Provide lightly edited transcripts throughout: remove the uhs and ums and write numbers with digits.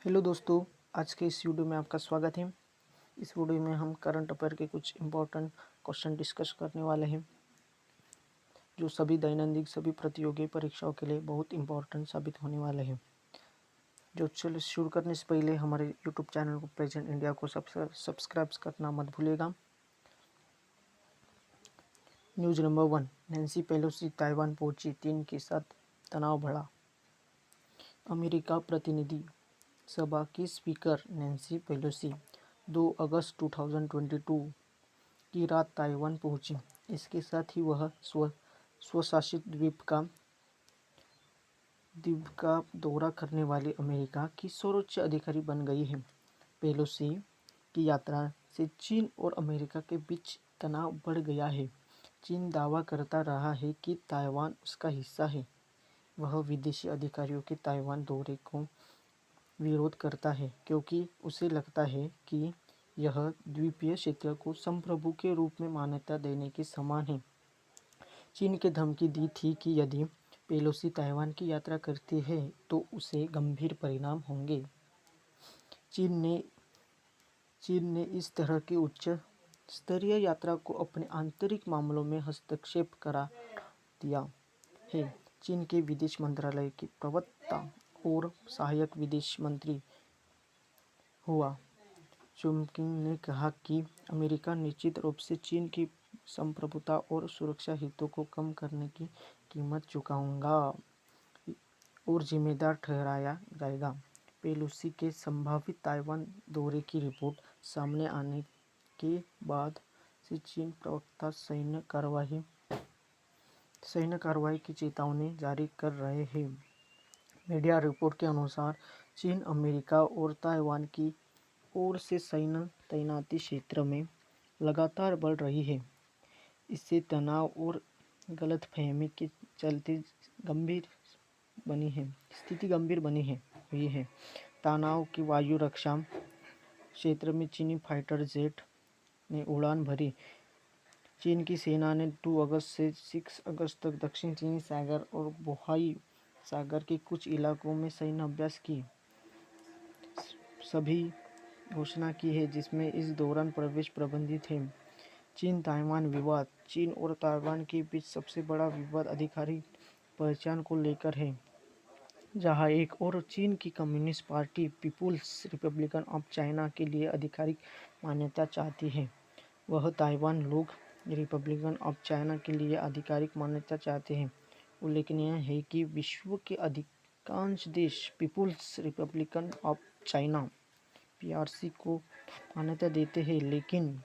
Hello दोस्तों, आज के इस वीडियो में आपका स्वागत है। इस वीडियो में हम करंट अफेयर के कुछ इम्पोर्टेंट क्वेश्चन डिस्कस करने वाले हैं जो दैनिक सभी प्रतियोगी परीक्षाओं के लिए बहुत इम्पोर्टेंट साबित होने वाले हैं। चलो शुरू करने से पहले हमारे यूट्यूब चैनल को प्रेजेंट इंडिया को सब्सक्राइब करना मत भूलिएगा। News number 1, Nancy Pelosi Taiwan पहुंची, चीन के साथ तनाव बढ़ा। अमेरिका प्रतिनिधि सभा की स्पीकर नैन्सी पेलोसी 2 अगस्त 2022 की रात ताइवान पहुंची। इसके साथ ही वह स्वशासित द्वीप का दौरा करने वाली अमेरिका की सर्वोच्च अधिकारी बन गई है। पेलोसी की यात्रा से चीन और अमेरिका के बीच तनाव बढ़ गया है। चीन दावा करता रहा है कि ताइवान उसका हिस्सा है। वह विदेशी अधिकारियों के ताइवान दौरे को विरोध करता है क्योंकि उसे लगता है कि यह द्वीपीय क्षेत्र को संप्रभु के रूप में मान्यता देने के समान है। चीन ने धमकी दी थी कि यदि पेलोसी ताइवान की यात्रा करती है तो उसे गंभीर परिणाम होंगे। चीन ने इस तरह की उच्च स्तरीय यात्रा को अपने आंतरिक मामलों में हस्तक्षेप करार दिया है। चीन के विदेश मंत्रालय के प्रवक्ता और सहायक विदेश मंत्री हुआ चुनकिंग ने कहा कि अमेरिका निश्चित रूप से चीन की संप्रभुता और सुरक्षा हितों को कम करने की कीमत चुकाऊंगा और जिम्मेदार ठहराया जाएगा। पेलोसी के संभावित ताइवान दौरे की रिपोर्ट सामने आने के बाद से चीन प्रवक्ता सैन्य कार्रवाई की चेतावनी जारी कर रहे हैं। मीडिया रिपोर्ट के अनुसार चीन अमेरिका और ताइवान की ओर से सैन्य तैनाती क्षेत्र में लगातार बढ़ रही है। इससे तनाव और गलतफहमी के चलते स्थिति गंभीर बनी हुई है। तनाव की वायु रक्षा क्षेत्र में चीनी फाइटर जेट ने उड़ान भरी। चीन की सेना ने 2 अगस्त से 6 अगस्त तक दक्षिण चीनी सागर और बोहाई सागर के कुछ इलाकों में सैन्य अभ्यास की सभी घोषणा की है, जिसमें इस दौरान प्रवेश प्रतिबंधित है। चीन ताइवान विवाद। चीन और ताइवान के बीच सबसे बड़ा विवाद आधिकारिक पहचान को लेकर है, जहां एक ओर चीन की Communist Party People's Republic of China के लिए आधिकारिक मान्यता चाहती है, वह ताइवान लोग रिपब्लिक ऑफ चाइना के लिए आधिकारिक मान्यता चाहते हैं। उल्लेखनीय है कि विश्व के अधिकांश देश People's Republic of China PRC को मान्यता देते हैं, लेकिन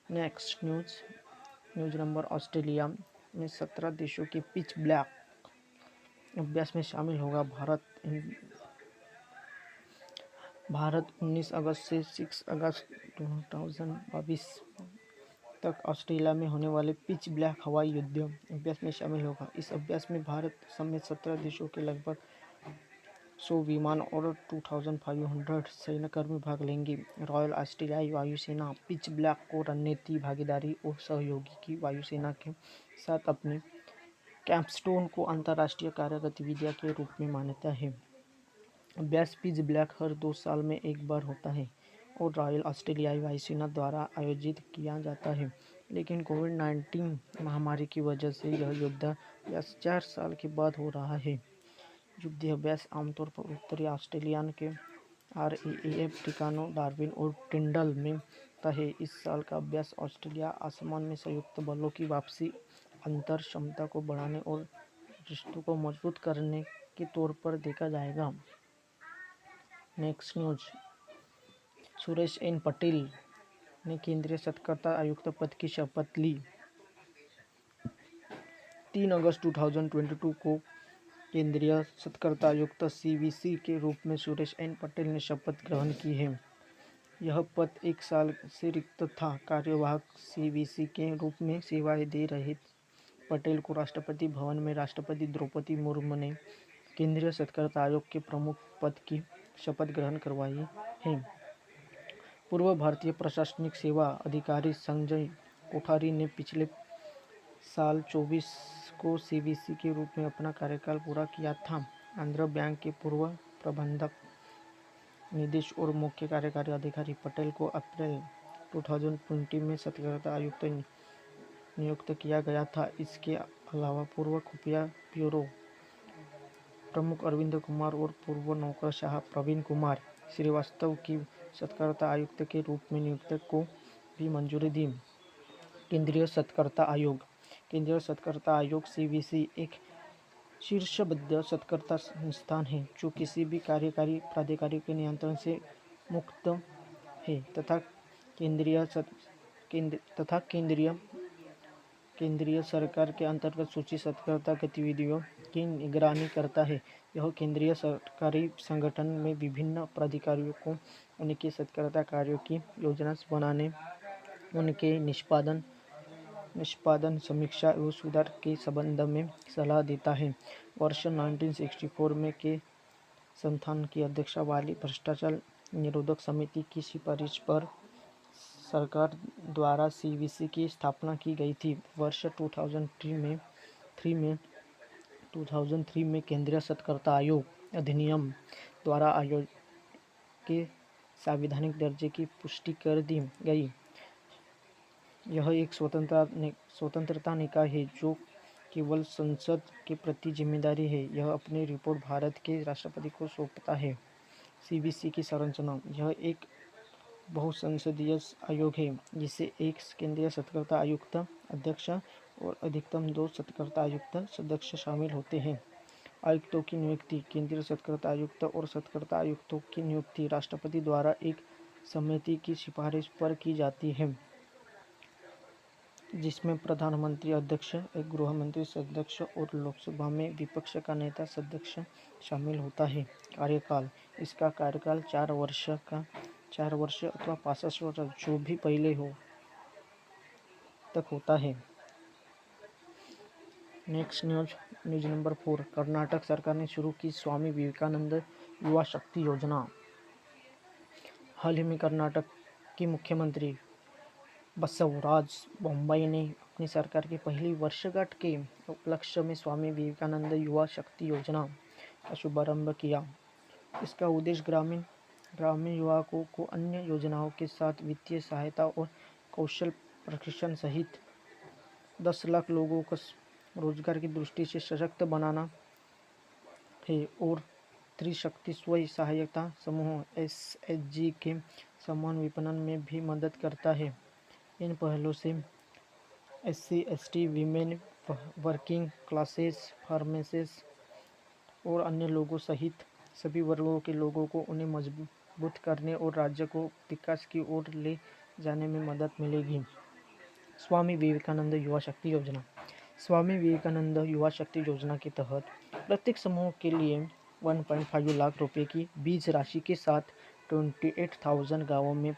नेक्स्ट न्यूज नंबर, ऑस्ट्रेलिया में 17 देशों के पिच ब्लैक अभ्यास में शामिल होगा भारत 19 अगस्त से 6 अगस्त 2022 तक ऑस्ट्रेलिया में होने वाले पिच ब्लैक हवाई युद्ध अभ्यास में शामिल होगा। इस अभ्यास में भारत समेत 17 देशों के लगभग 100 विमान और 2500 सैन्यकर्मी भाग लेंगे। रॉयल ऑस्ट्रेलियाई वायुसेना पिच ब्लैक को रणनीति भागीदारी और सहयोगी की वायुसेना के साथ अपने कैप्स्टोन को अंतर्राष्ट्रीय कार्य गतिविधियां के रूप में मान्यता है। अभ्यास पिच ब्लैक हर 2 साल में एक बार होता है और रॉयल ऑस्ट्रेलियाई वायुसेना द्वारा आयोजित किया जाता है, लेकिन कोविड-19 महामारी की वजह से यह युद्धाभ्यास 4 साल के बाद हो रहा है। युद्धाभ्यास आमतौर पर उत्तरी ऑस्ट्रेलिया के RAAF ठिकानों डार्विन और टिंडल में होता है। इस साल का अभ्यास ऑस्ट्रेलिया आसमान में संयुक्त बलों की वापसी, अंतर क्षमता को बढ़ाने और रिश्तों को मजबूत करने के तौर पर देखा जाएगा। Next news, Suresh N Patel ने केंद्रीय सतर्कता आयुक्त पद की शपथ ली। 3 अगस्त 2022 को केंद्रीय सतर्कता आयुक्त CVC के रूप में सुरेश एन पटेल ने शपथ ग्रहण की है। यह पद 1 साल से रिक्त था। कार्यवाहक CVC के रूप में सेवाएं दे रहे पटेल को राष्ट्रपति भवन में राष्ट्रपति द्रौपदी मुर्मू ने केंद्रीय सतर्कता आयोग के प्रमुख पद की शपथ ग्रहण करवाई है। पूर्व भारतीय प्रशासनिक सेवा अधिकारी संजय कोठारी ने पिछले साल 24 को CVC के रूप में अपना कार्यकाल पूरा किया था। आंध्र बैंक के पूर्व प्रबंधक निदेश और मुख्य कार्यकारी अधिकारी पटेल को अप्रैल 2020 में सतर्कता आयुक्त नियुक्त किया गया था। इसके अलावा पूर्व खुफिया ब्यूरो प्रमुख अरविंद कुमार और पूर्व नौकरशाह प्रवीण कुमार श्रीवास्तव की सतर्कता आयुक्त के रूप में नियुक्ति को भी मंजूरी दी। केंद्रीय सतर्कता आयोग। केंद्रीय सतर्कता आयोग सीवीसी एक शीर्षबद्ध सतर्कता संस्थान है जो किसी भी कार्यकारी प्राधिकारी के नियंत्रण से मुक्त है तथा केंद्रीय सरकार के अंतर्गत सूचित सतर्कता गतिविधियों की निगरानी करता है। यह केंद्रीय सरकारी संगठन में विभिन्न प्राधिकारियों को उनके सतर्कता कार्यों की योजना बनाने, उनके निष्पादन समीक्षा एवं सुधार के संबंध में सलाह देता है। वर्ष 1964 में के संस्थान की अध्यक्षा वाली भ्रष्टाचार निरोधक समिति की सिफारिश पर सरकार द्वारा सीवीसी की स्थापना की गई थी। वर्ष 2003 में केंद्रीय सतर्कता आयोग अधिनियम द्वारा आयोग के संवैधानिक दर्जे की पुष्टि कर दी गई। यह एक स्वतंत्रता निकाय है जो केवल संसद के प्रति जिम्मेदारी है। यह अपनी रिपोर्ट भारत के राष्ट्रपति को सौंपता है। सीवीसी की संरचना। यह एक बहुसंसदीय आयोग है जिसे एक केंद्रीय सतर्कता आयुक्त अध्यक्ष और अधिकतम 2 सतर्कता आयुक्त सदस्य शामिल होते हैं। आयुक्तों की नियुक्ति। केंद्रीय सतर्कता आयुक्त और सतर्कता आयुक्तों की नियुक्ति राष्ट्रपति द्वारा एक समिति की सिफारिश पर की जाती है जिसमें प्रधानमंत्री अध्यक्ष, एक गृह मंत्री सदस्य और लोकसभा में विपक्ष का नेता सदस्य शामिल होता है। कार्यकाल। इसका कार्यकाल 4 वर्ष अथवा 65 वर्ष जो भी पहले हो तक होता है। Next news number 4। कर्नाटक सरकार ने शुरू की स्वामी विवेकानंद युवा शक्ति योजना। हाल ही में कर्नाटक की मुख्यमंत्री बसवराज बोम्मई ने अपनी सरकार की पहली वर्षगांठ के उपलक्ष्य में स्वामी विवेकानंद युवा शक्ति योजना का शुभारंभ किया। इसका उद्देश्य ग्रामीण युवकों को अन्य योजनाओं के साथ वित्तीय सहायता और कौशल प्रशिक्षण सहित 10 लाख लोगों को रोजगार की दृष्टि से सशक्त बनाना है और त्रिशक्ति स्वयं सहायता समूह SHG के समान विपणन में भी मदद करता है। इन पहलों से SC ST women, working classes, फार्मेसेस और अन्य लोगों सहित सभी वर्गों के लोगों को उन्हें मजबूत करने और राज्य को विकास की ओर ले जाने में मदद मिलेगी। स्वामी विवेकानंद युवा शक्ति योजना। स्वामी विवेकानंद युवा शक्ति योजना के तहत प्रत्येक समूह के लिए 1.5 लाख रुपए की बीज राशि के साथ 28,000 गांवों में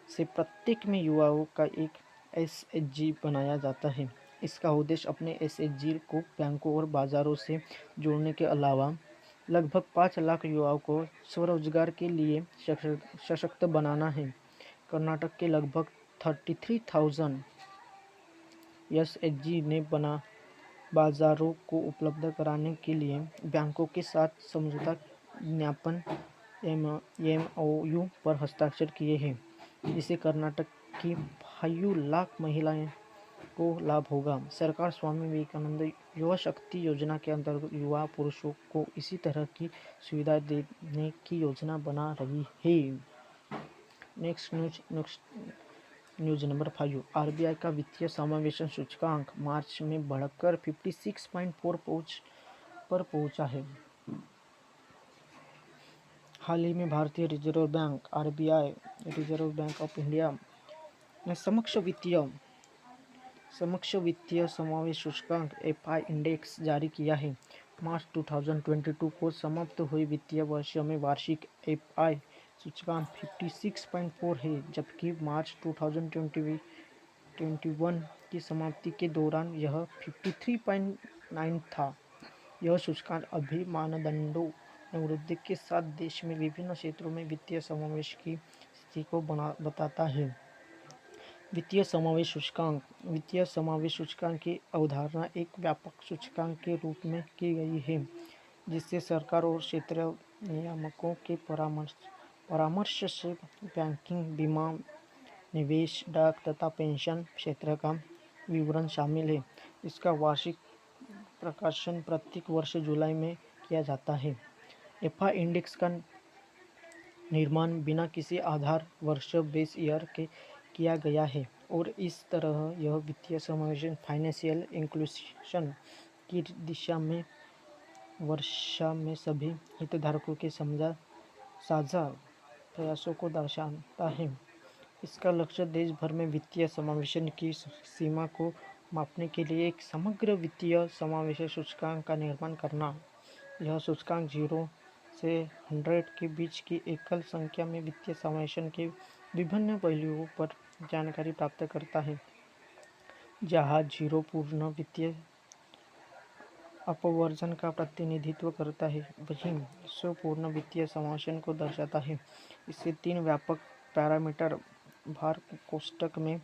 से प्रत्येक में युवाओं का एक SHG बनाया जाता है। इसका उद्देश्य अपने SHG को बैंकों और बाजारों से जोड़ने के अलावा लगभग 5 लाख युवाओं को स्वरोजगार के लिए सशक्त बनाना है। कर्नाटक के लगभग 33,000 SHG ने बाजारों को उपलब्ध कराने के लिए बैंकों के साथ समझौता ज्ञापन MOU पर हस्ताक्षर किए हैं, जिससे कर्नाटक की 5 लाख महिलाएं को लाभ होगा। सरकार स्वामी विवेकानंद युवा शक्ति योजना के अंतर्गत युवा पुरुषों को इसी तरह की सुविधा देने की योजना बना रही है। Next news number 5। RBI का वित्तीय समावेशन सूचकांक मार्च में बढ़कर 56.4 पर पहुंचा है। हाल ही में भारतीय reserve bank RBI, reserve bank of India ने समकक्ष वित्तीय समावेश सूचकांक FI इंडेक्स जारी किया है। मार्च 2022 को समाप्त हुए वित्तीय वर्ष में वार्षिक FI सूचकांक 56.4 है, जबकि मार्च 2021 की समाप्ति के दौरान यह 53.9 था। यह सूचकांक अभी मानदंडों में वृद्धि के साथ देश में विभिन्न क्षेत्रों में वित्तीय समावेश की स्थिति को बताता है। वित्तीय समावेश सूचकांक की अवधारणा एक व्यापक सूचकांक के रूप में की गई है जिससे सरकार और क्षेत्रीय नियामकों के परामर्श से बैंकिंग, बीमा, निवेश, डाक तथा पेंशन क्षेत्र का विवरण शामिल है। इसका वार्षिक प्रकाशन प्रत्येक वर्ष जुलाई में किया जाता है। एफआ इंडेक्स का निर्माण बिना किसी आधार वर्ष बेस ईयर के किया गया है और इस तरह यह वित्तीय समावेशन फाइनेंशियल इंक्लूशन की दिशा में वर्षा में सभी हितधारकों के साझा प्रयासों को दर्शाता है। इसका लक्ष्य देश भर में वित्तीय समावेशन की सीमा को मापने के लिए एक समग्र वित्तीय समावेशन सूचकांक का निर्माण करना। यह सूचकांक 0 से 100 के बीच की एकल संख्या में वित्तीय समावेशन के विभिन्न पहलुओं पर जानकारी प्राप्त करता है। जहाँ 0 पूर्ण वित्तीय अपवर्जन का प्रतिनिधित्व करता है, वहीं 100 पूर्ण वित्तीय समावेशन को दर्शाता है। इससे 3 व्यापक पैरामीटर भार कोष्ठक में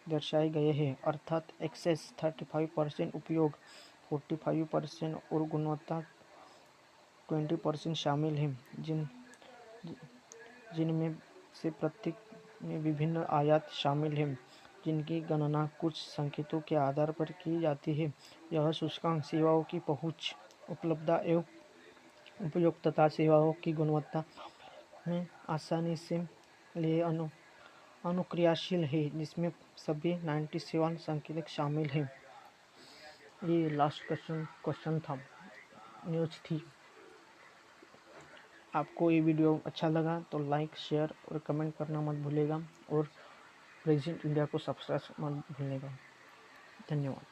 दर्शाए गए हैं, अर्थात एक्सेस 35%, उपयोग 45% और गुणवत्ता 20% शामिल हैं, जिनमें से प्रत्येक में विभिन्न आयात शामिल हैं, जिनकी गणना कुछ संकेतों के आधार पर की जाती है। यह सूचकांक सेवाओं की पहुंच, उपलब्धता एवं उपयोग तथा सेवाओं की गुणवत्ता में आसानी से लिए अनुक्रियाशील है, जिसमें सभी 97 संकेतक शामिल हैं। ये लास्ट क्वेश्चन था, न्यूज़ थी। आपको ये वीडियो अच्छा लगा तो लाइक, शेयर और कमेंट करना मत भूलिएगा और प्रेजेंट इंडिया को सब्सक्राइब मत भूलिएगा। धन्यवाद।